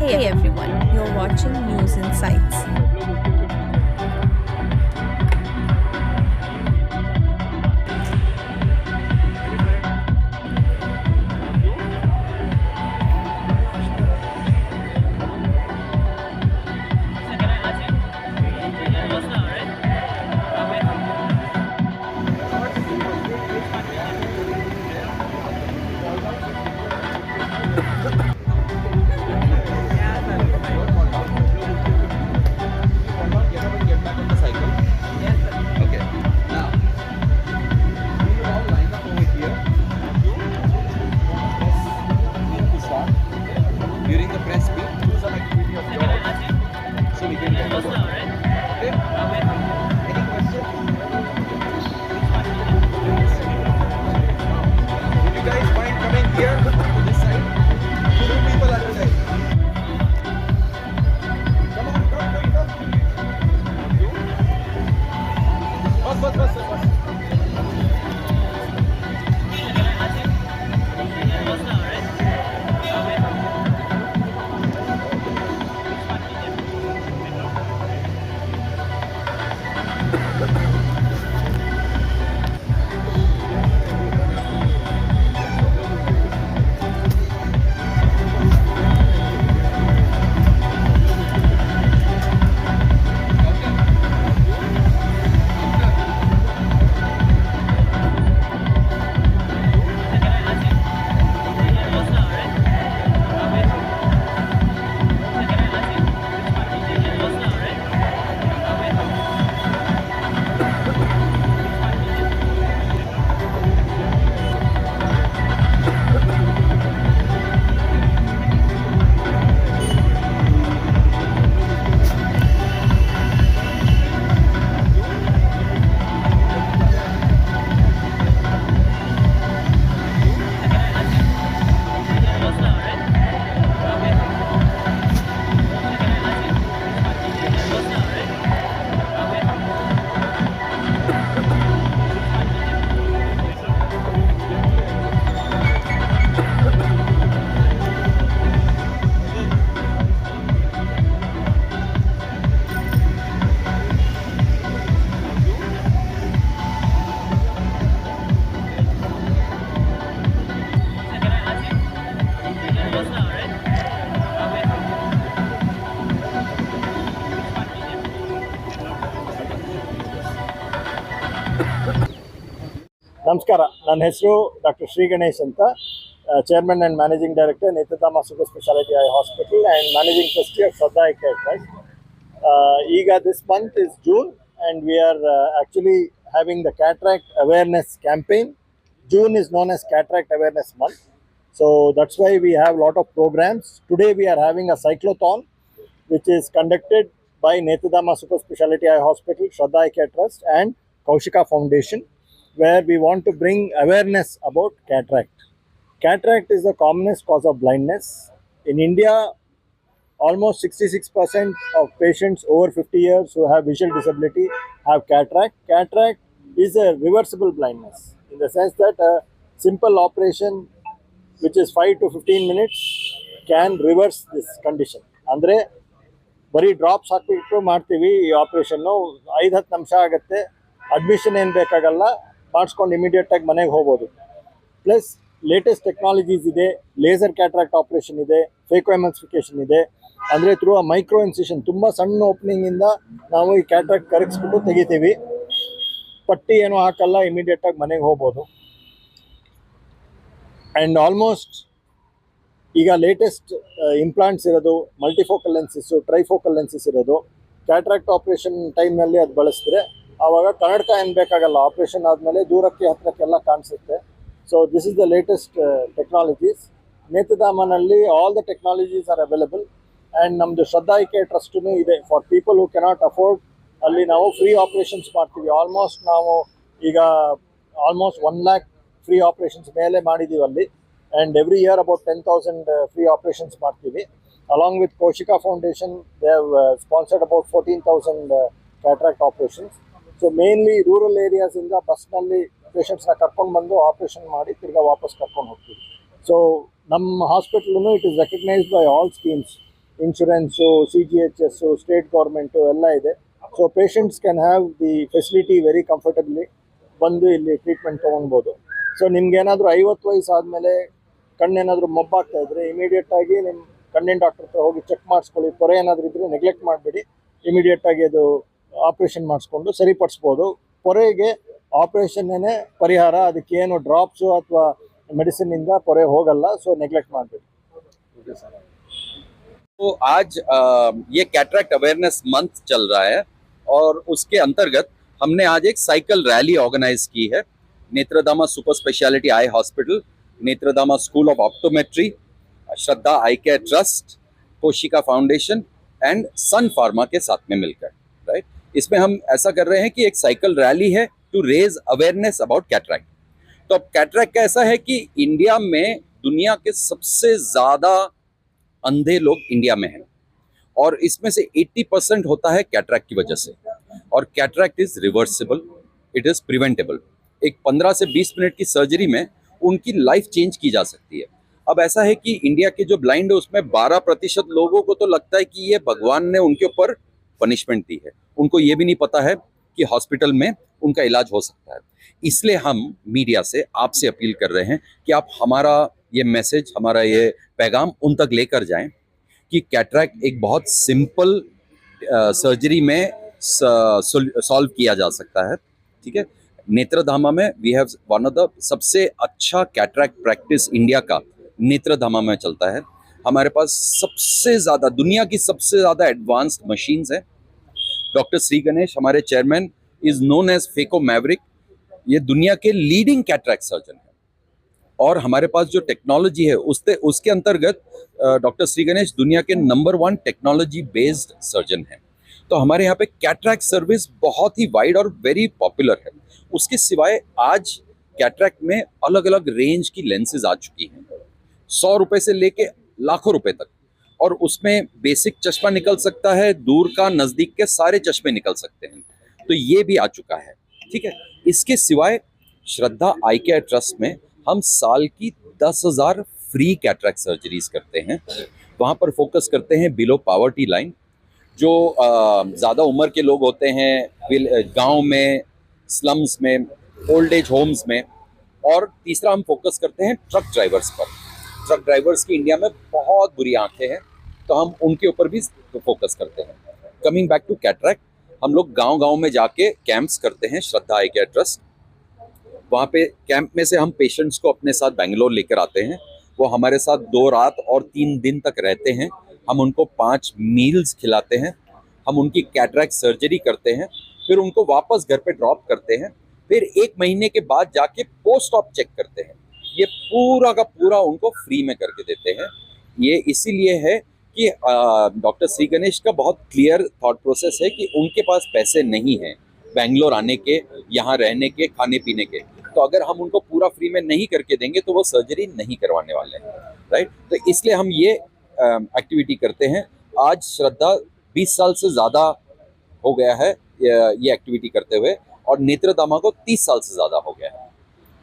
Hey everyone, you're watching News Insights. Get back on the cycle. Okay. Now, we will all line up over here. Press to start. During the press speed, do some activity of yours. So we can get it. Okay? Any questions? Would you guys mind coming here to this side? Two people at a time. Come on, come. Bus. ನಮಸ್ಕಾರ, ನನ್ನ ಹೆಸರು doctor Shri Ganesh ಅಂತ, chairman and managing director Netradhama super speciality eye hospital and managing trustee of Shraddha eye care trust. ಈಗ this month is June and we are actually having the cataract awareness campaign. June is known as Cataract Awareness Month. So that's why we have a lot of programs. Today we are having a cyclothon which is conducted by Netradama Super Speciality Eye Hospital, Shraddha Eye Care Trust and Kaushika Foundation, where we want to bring awareness about cataract. Cataract is the commonest cause of blindness. In India, almost 66% of patients over 50 years who have visual disability have cataract. Cataract is a reversible blindness in the sense that a simple operation which is 5 to 15 minutes can reverse this condition. ಅಂದರೆ ಬರೀ drops ಹಾಕಿಬಿಟ್ಟು ಮಾಡ್ತೀವಿ ಈ operation, 5-10 ನಿಮಿಷ ಆಗುತ್ತೆ, admission ಏನು ಬೇಕಾಗಲ್ಲ, ಮಾಡಿಸ್ಕೊಂಡು ಇಮಿಡಿಯೇಟಾಗಿ ಮನೆಗೆ ಹೋಗ್ಬೋದು. ಪ್ಲಸ್ ಲೇಟೆಸ್ಟ್ ಟೆಕ್ನಾಲಜೀಸ್ ಇದೆ, ಲೇಸರ್ ಕ್ಯಾಟ್ರಾಕ್ಟ್ ಆಪ್ರೇಷನ್ ಇದೆ, ಫೇಕೋ ಎಮಲ್ಸಿಫಿಕೇಷನ್ ಇದೆ. ಅಂದರೆ ಥ್ರೂ ಅ ಮೈಕ್ರೋ ಇನ್ಸಿಷನ್, ತುಂಬ ಸಣ್ಣ ಓಪನಿಂಗಿಂದ ನಾವು ಈ ಕ್ಯಾಟ್ರಾಕ್ಟ್ ಕರಗಿಸ್ಬಿಟ್ಟು ತೆಗಿತೀವಿ. ಪಟ್ಟಿ ಏನೂ ಹಾಕಲ್ಲ, ಇಮಿಡಿಯೇಟಾಗಿ ಮನೆಗೆ ಹೋಗ್ಬೋದು. ಆ್ಯಂಡ್ ಆಲ್ಮೋಸ್ಟ್ ಈಗ ಲೇಟೆಸ್ಟ್ ಇಂಪ್ಲಾಂಟ್ಸ್ ಇರೋದು ಮಲ್ಟಿಫೋಕಲ್ ಲೆನ್ಸಸ್ಸು, ಟ್ರೈಫೋಕಲ್ ಲೆನ್ಸಸ್ ಇರೋದು. ಕ್ಯಾಟ್ರಾಕ್ಟ್ ಆಪ್ರೇಷನ್ ಟೈಮ್ನಲ್ಲಿ ಅದು ಬಳಸಿದ್ರೆ ಆವಾಗ ಕನ್ನಡಕ ಏನು ಬೇಕಾಗಲ್ಲ, ಆಪ್ರೇಷನ್ ಆದಮೇಲೆ ದೂರಕ್ಕೆ ಹತ್ತಿರಕ್ಕೆಲ್ಲ ಕಾಣಿಸುತ್ತೆ. So this is the latest technologies. ನೇತ್ರಧಾಮನಲ್ಲಿ all the technologies are available. And ನಮ್ಮದು ಶ್ರದ್ಧಾ ಐ ಕೇರ್ ಟ್ರಸ್ಟೂ ಇದೆ for people who cannot afford. ಅಲ್ಲಿ ನಾವು ಫ್ರೀ ಆಪ್ರೇಷನ್ಸ್ ಮಾಡ್ತೀವಿ. ಆಲ್ಮೋಸ್ಟ್ ನಾವು ಈಗ ಆಲ್ಮೋಸ್ಟ್ 1 lakh ಫ್ರೀ ಆಪ್ರೇಷನ್ಸ್ ಮೇಲೆ ಮಾಡಿದ್ದೀವಿ ಅಲ್ಲಿ. And every year about 10,000 free operations ಮಾಡ್ತೀವಿ. Along with Kaushika foundation they have sponsored about 14,000 cataract operations. So mainly rural ಏರಿಯಾಸಿಂದ ಬಸ್ನಲ್ಲಿ ಪೇಷಂಟ್ಸ್ನ ಕರ್ಕೊಂಡು ಬಂದು ಆಪ್ರೇಷನ್ ಮಾಡಿ ತಿರ್ಗಾ ವಾಪಸ್ ಕರ್ಕೊಂಡು ಹೋಗ್ತೀವಿ. ಸೊ ನಮ್ಮ ಹಾಸ್ಪಿಟಲ್ನು it is recognised by all schemes. Insurance, CGHS, state government ಎಲ್ಲ ಇದೆ. So patients can have the facility very comfortably ಬಂದು ಇಲ್ಲಿ ಟ್ರೀಟ್ಮೆಂಟ್ ತೊಗೊಳ್ಬೋದು. ಸೊ ನಿಮ್ಗೇನಾದರೂ 50 ವಯಸ್ಸು ಆದಮೇಲೆ ಕಣ್ಣೇನಾದರೂ ಮೊಬ್ಬಾಗ್ತಾ ಇದ್ದರೆ ಇಮಿಡಿಯೇಟಾಗಿ ನಿಮ್ಮ ಕಣ್ಣಿನ ಡಾಕ್ಟರ್ ಹತ್ರ ಹೋಗಿ ಚೆಕ್ ಮಾಡಿಸ್ಕೊಳ್ಳಿ. ಪೊರೆ ಏನಾದರೂ ಇದ್ದರೆ ನೆಗ್ಲೆಕ್ಟ್ ಮಾಡಬೇಡಿ, ಇಮಿಡಿಯೇಟಾಗಿ ಅದು ಆಪ್ರೇಷನ್ ಮಾಡಿಸ್ಕೊಂಡು ಸರಿಪಡಿಸ್ಬೋದು. ಪೊರೆಗೆ ಆಪ್ರೇಷನ್ನೇ ಪರಿಹಾರ, ಅದಕ್ಕೇನು ಡ್ರಾಪ್ಸು ಅಥವಾ ಮೆಡಿಸಿನಿಂದ ಪೊರೆ ಹೋಗಲ್ಲ. ಸೊ ನೆಗ್ಲೆಕ್ಟ್ ಮಾಡಬೇಡಿ. तो आज ये कैटरैक्ट अवेयरनेस मंथ चल रहा है और उसके अंतर्गत हमने आज एक साइकिल रैली ऑर्गेनाइज की है. Netradhama super speciality eye hospital, Netradhama school of optometry, Shraddha eye care trust, Kaushika foundation and Sun Pharma के साथ में मिलकर, राइट. इसमें हम ऐसा कर रहे हैं कि एक साइकिल रैली है to raise awareness about cataract. तो अब कैटरैक्ट का ऐसा है कि इंडिया में दुनिया के सबसे ज्यादा अंधे लोग इंडिया में हैं और इसमें से 80% होता है कैटरैक्ट की वजह से. और cataract is reversible, it is preventable. एक 15 से 20 मिनट की सर्जरी में उनकी लाइफ चेंज की जा सकती है. अब ऐसा है कि इंडिया के जो ब्लाइंड है उसमें 12% लोगों को तो लगता है कि ये भगवान ने उनके ऊपर पनिशमेंट दी है. उनको ये भी नहीं पता है कि हॉस्पिटल में उनका इलाज हो सकता है. इसलिए हम मीडिया से आपसे अपील कर रहे हैं कि आप हमारा ये मैसेज, हमारा ये पैगाम उन तक लेकर जाएं कि कैटरैक्ट एक बहुत सिंपल सर्जरी में सॉल्व किया जा सकता है. ठीक है. नेत्रधामा में we have one of the सबसे अच्छा कैटरैक्ट प्रैक्टिस इंडिया का नेत्रधामा में चलता है. हमारे पास सबसे ज़्यादा, दुनिया की सबसे ज़्यादा एडवांस्ड मशीन्स हैं. डॉक्टर श्री गणेश हमारे chairman is known as phaco maverick. ये दुनिया के लीडिंग कैटरैक्ट सर्जन है और हमारे पास जो टेक्नोलॉजी है उसके अंतर्गत डॉक्टर श्री गणेश दुनिया के नंबर 1 टेक्नोलॉजी बेस्ड सर्जन है. तो हमारे यहाँ पे कैटरैक्ट सर्विस बहुत ही वाइड और वेरी पॉपुलर है. उसके सिवाय आज कैटरैक्ट में अलग अलग रेंज की लेंसेज आ चुकी हैं, 100 रुपए से लेके लाखों रुपए तक. और उसमें बेसिक चश्मा निकल सकता है, दूर का नजदीक के सारे चश्मे निकल सकते हैं. तो ये भी आ चुका है. ठीक है. इसके सिवाय श्रद्धा आई केयर ट्रस्ट में हम साल की 10,000 फ्री कैटरैक्ट सर्जरीज करते हैं. वहाँ पर फोकस करते हैं बिलो पॉवर्टी लाइन, जो ज़्यादा उम्र के लोग होते हैं गांव में, स्लम्स में, ओल्ड एज होम्स में. और तीसरा हम फोकस करते हैं ट्रक ड्राइवर्स पर. ट्रक ड्राइवर्स की इंडिया में बहुत बुरी आंखें हैं, तो हम उनके ऊपर भी फोकस करते हैं. कमिंग बैक टू कैटरैक्ट, हम लोग गांव-गांव में जाके कैंप्स करते हैं. श्रद्धा आई केयर ट्रस्ट, वहाँ पे कैंप में से हम पेशेंट्स को अपने साथ बेंगलोर लेकर आते हैं. वो हमारे साथ 2 रात और 3 दिन तक रहते हैं. हम उनको 5 मील्स खिलाते हैं. हम उनकी कैटरैक्ट सर्जरी करते हैं, फिर उनको वापस घर पे ड्रॉप करते हैं. फिर 1 महीने के बाद जाके पोस्ट ऑप चेक करते हैं. ये पूरा का पूरा उनको फ्री में करके देते हैं. ये इसीलिए है कि डॉक्टर श्री गणेश का बहुत क्लियर थॉट प्रोसेस है कि उनके पास पैसे नहीं हैं बेंगलोर आने के, यहाँ रहने के, खाने पीने के. तो अगर हम उनको पूरा फ्री में नहीं करके देंगे तो वो सर्जरी नहीं करवाने वाले हैं, राइट. तो इसलिए हम ये एक्टिविटी करते हैं. आज श्रद्धा 20 साल से ज़्यादा हो गया है ये एक्टिविटी करते हुए, और नेत्रदामा को 30 साल से ज़्यादा हो गया है.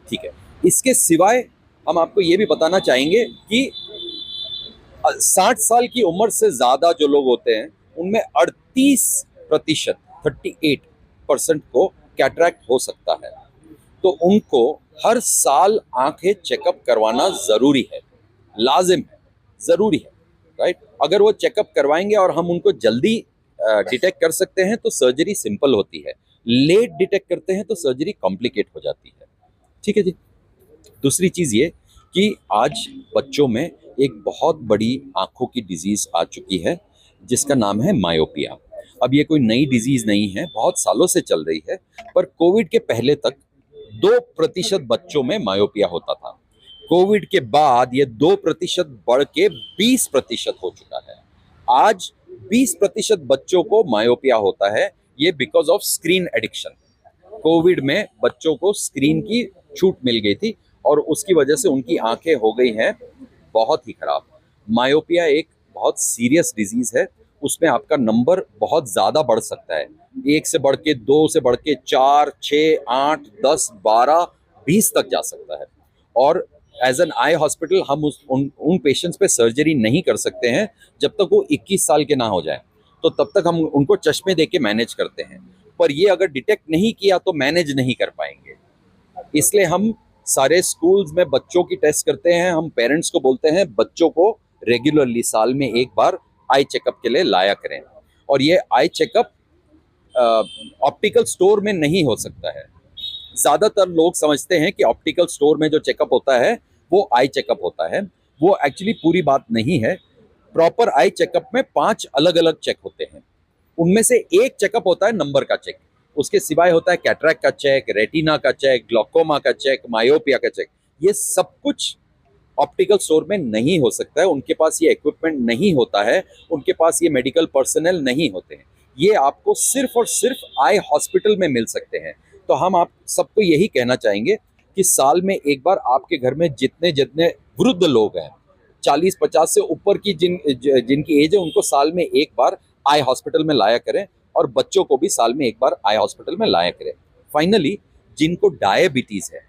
ठीक है. इसके सिवाय हम आपको ये भी बताना चाहेंगे कि 60 साल की उम्र से ज़्यादा जो लोग होते हैं उनमें 38% को कैटरैक्ट हो सकता है. तो उनको हर साल आंखें चेकअप करवाना ज़रूरी है, लाजिम है, ज़रूरी है, राइट. अगर वो चेकअप करवाएंगे और हम उनको जल्दी डिटेक्ट कर सकते हैं तो सर्जरी सिंपल होती है. लेट डिटेक्ट करते हैं तो सर्जरी कॉम्प्लिकेट हो जाती है. ठीक है जी. दूसरी चीज़ ये कि आज बच्चों में एक बहुत बड़ी आँखों की डिजीज़ आ चुकी है जिसका नाम है मायोपिया. अब ये कोई नई डिजीज़ नहीं है, बहुत सालों से चल रही है. पर कोविड के पहले तक 2% बच्चों में मायोपिया होता था. कोविड के बाद ये 2% बढ़ के 20% हो चुका है. आज 20% बच्चों को मायोपिया होता है. ये because of screen addiction. Covid में बच्चों को स्क्रीन की छूट मिल गई थी और उसकी वजह से उनकी आंखें हो गई हैं बहुत ही खराब. मायोपिया एक बहुत सीरियस डिजीज़ है. उसमें आपका नंबर बहुत ज़्यादा बढ़ सकता है. 1 से बढ़ के 2 से बढ़ के 4, 6, 8, 10, 12, 20 तक जा सकता है. और एज एन आई हॉस्पिटल हम उन पेशेंट्स पे सर्जरी नहीं कर सकते हैं जब तक वो 21 साल के ना हो जाए, तो तब तक हम उनको चश्मे दे के मैनेज करते हैं। पर ये अगर डिटेक्ट नहीं किया तो मैनेज नहीं कर पाएंगे, इसलिए हम सारे स्कूल्स में बच्चों की टेस्ट करते हैं। हम पेरेंट्स को बोलते हैं बच्चों को रेगुलरली साल में एक बार आई चेकअप के लिए लाया करें। और ये आई चेकअप ऑप्टिकल स्टोर में नहीं हो सकता है। ज़्यादातर लोग समझते हैं कि ऑप्टिकल स्टोर में जो चेकअप होता है वो आई चेकअप होता है, वो एक्चुअली पूरी बात नहीं है। प्रॉपर आई चेकअप में 5 अलग अलग चेक होते हैं, उनमें से एक चेकअप होता है नंबर का चेक, उसके सिवाय होता है कैटरैक्ट का चेक, रेटिना का चेक, ग्लूकोमा का चेक, मायोपिया का चेक। ये सब कुछ ऑप्टिकल स्टोर में नहीं हो सकता है, उनके पास ये इक्विपमेंट नहीं होता है, उनके पास ये मेडिकल पर्सनल नहीं होते हैं। ये आपको सिर्फ और सिर्फ आई हॉस्पिटल में मिल सकते हैं। तो हम आप सबको यही कहना चाहेंगे कि साल में एक बार आपके घर में जितने जितने वृद्ध लोग हैं, 40-50 से ऊपर की जिनकी एज है, उनको साल में एक बार आई हॉस्पिटल में लाया करें, और बच्चों को भी साल में एक बार आई हॉस्पिटल में लाया करें। फाइनली, जिनको डायबिटीज है,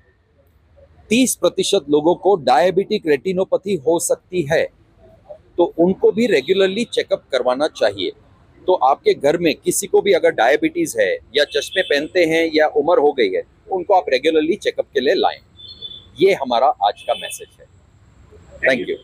30% लोगों को डायबिटिक रेटिनोपैथी हो सकती है, तो उनको भी रेगुलरली चेकअप करवाना चाहिए। तो आपके घर में किसी को भी अगर डायबिटीज है या चश्मे पहनते हैं या उम्र हो गई है, उनको आप रेगुलरली चेकअप के लिए लाएं। ये हमारा आज का मैसेज है। Thank you.